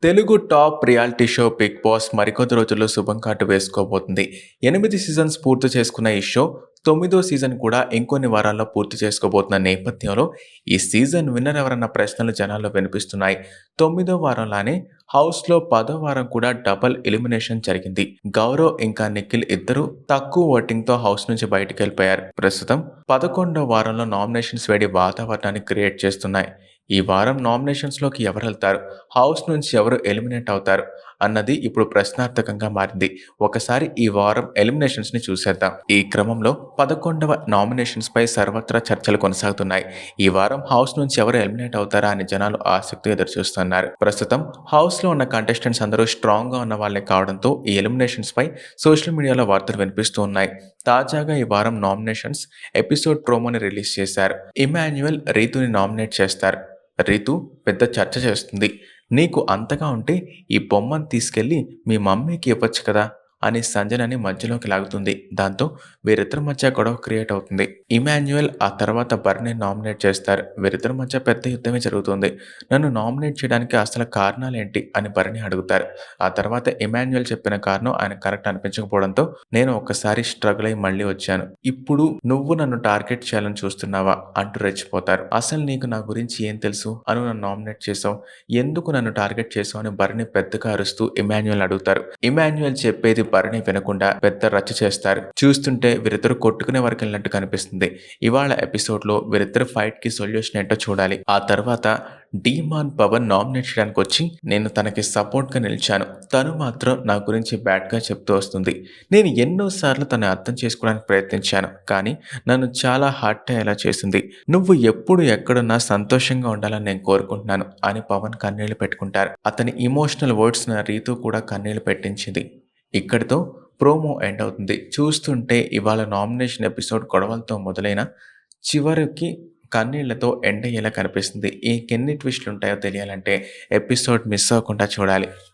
Telugu top reality show 'Bigg Boss' మరికొద్ది రోజుల్లో శుభం కార్డు వేసుకోబోతుంది. 8 సీజన్స్ పూర్తి చేసుకున్న ఈ షో 9దో సీజన్ కూడా ఇంకొన్ని వారాల్లో పూర్తి చేసుకోబోతున్న నేపథ్యంలో ఈ సీజన్ విన్నర్ ఎవరన్న ప్రశ్నలు జనాల్లో వినిపిస్తున్నాయి. 9దో వారంలానే హౌస్‌లో 10వ వారం కూడా డబుల్ ఎలిమినేషన్ జరిగింది. గౌరవ్ ఇంకా నిఖిల్ ఇద్దరూ తక్కువ ఓటింగ్‌తో హౌస్ నుంచి బయటికెళ్ళిపోయారు. ప్రస్తుతం 11వ వారంలో నామినేషన్స్ వేడి వాతావరణాన్ని క్రియేట్ చేస్తున్నాయి. ఈ వారం నామినేషన్స్‌లోకి ఎవరెళ్తారు? హౌస్ నుంచి ఎవరు ఎలిమినేట్ అవుతారు? అన్నది ఇప్పుడు ప్రశ్నార్థకంగా మారింది. ఒకసారి ఈ వారం ఎలిమినేషన్స్‌ని చూసేద్దాం. ఈ క్రమంలో 11వ నామినేషన్స్‌పై సర్వత్రా చర్చలు కొనసాగుతున్నాయి. ఈ వారం హౌస్ నుంచి ఎవరు ఎలిమినేట్ అవుతారా అని జనాలు ఆసక్తిగా ఎదురుచూస్తున్నారు. ప్రస్తుతం హౌస్‌లో ఉన్న కంటెస్టెంట్స్ అందరూ స్ట్రాంగ్‌గా ఉన్న వాళ్ళే కావడంతో ఈ ఎలిమినేషన్స్‌పై సోషల్ మీడియాలో వార్తలు వినిపిస్తూ ఉన్నాయి. తాజాగా ఈ వారం నామినేషన్స్ ఎపిసోడ్ ప్రోమోని రిలీజ్ చేశారు. ఇమాన్యుయల్ రీతుని నామినేట్ చేస్తారు. రీతు పెద్ద చర్చ చేస్తుంది. నీకు అంతగా ఉంటే ఈ బొమ్మను తీసుకెళ్ళి మీ మమ్మీకి ఇవ్వచ్చు కదా అని సంజనని మధ్యలోకి లాగుతుంది. దాంతో వీరిద్దరి మధ్య గొడవ క్రియేట్ అవుతుంది. ఇమాన్యుయల్ ఆ తర్వాత బర్నీ నామినేట్ చేస్తారు. వీరిద్దరి మధ్య పెద్ద యుద్ధమే జరుగుతుంది. నన్ను నామినేట్ చేయడానికి అసలు కారణాలేంటి అని బర్నీ అడుగుతారు. ఆ తర్వాత ఇమాన్యుయల్ చెప్పిన కారణం ఆయన కరెక్ట్ అనిపించకపోవడంతో నేను ఒక్కసారి స్ట్రగుల్ అయి మళ్ళీ వచ్చాను. ఇప్పుడు నువ్వు నన్ను టార్గెట్ చేయాలని చూస్తున్నావా అంటూ రెచ్చిపోతారు. అసలు నీకు నా గురించి ఏం తెలుసు? అను నన్ను నామినేట్ చేసావు. ఎందుకు నన్ను టార్గెట్ చేసావు అని బర్నీ పెద్దగా అరుస్తూ ఇమాన్యుయల్ అడుగుతారు. ఇమాన్యుయల్ చెప్పేది బర్నీ వినకుండా పెద్ద రచ్చ చేస్తారు. చూస్తుంటే వీరిద్దరు కొట్టుకునే వరకు వెళ్ళినట్టు కనిపిస్తుంది. ఇవాళ ఎపిసోడ్లో వీరిద్దరు ఫైట్ కి సొల్యూషన్ ఏంటో చూడాలి. ఆ తర్వాత డీమాన్ పవన్ నామినేట్ చేయడానికి వచ్చి నేను తనకి సపోర్ట్ గా నిలిచాను. తను మాత్రం నా గురించి బ్యాడ్ గా చెప్తూ వస్తుంది. నేను ఎన్నోసార్లు తను అర్థం చేసుకోవడానికి ప్రయత్నించాను. కానీ నన్ను చాలా హర్ట్ అయ్యేలా చేసింది. నువ్వు ఎప్పుడు ఎక్కడున్నా సంతోషంగా ఉండాలని నేను కోరుకుంటున్నాను అని పవన్ కన్నీళ్లు పెట్టుకుంటారు. అతని ఇమోషనల్ వర్డ్స్ నా రీతు కూడా కన్నీళ్లు పెట్టించింది. ఇక్కడితో ప్రోమో ఎండ్ అవుతుంది. చూస్తుంటే ఇవాళ నామినేషన్ ఎపిసోడ్ గొడవలతో మొదలైన చివరికి కన్నీళ్లతో ఎండ్ అయ్యేలా కనిపిస్తుంది. ఇంకెన్ని ట్విస్టులు ఉంటాయో తెలియాలంటే ఎపిసోడ్ మిస్ అవ్వకుండా చూడాలి.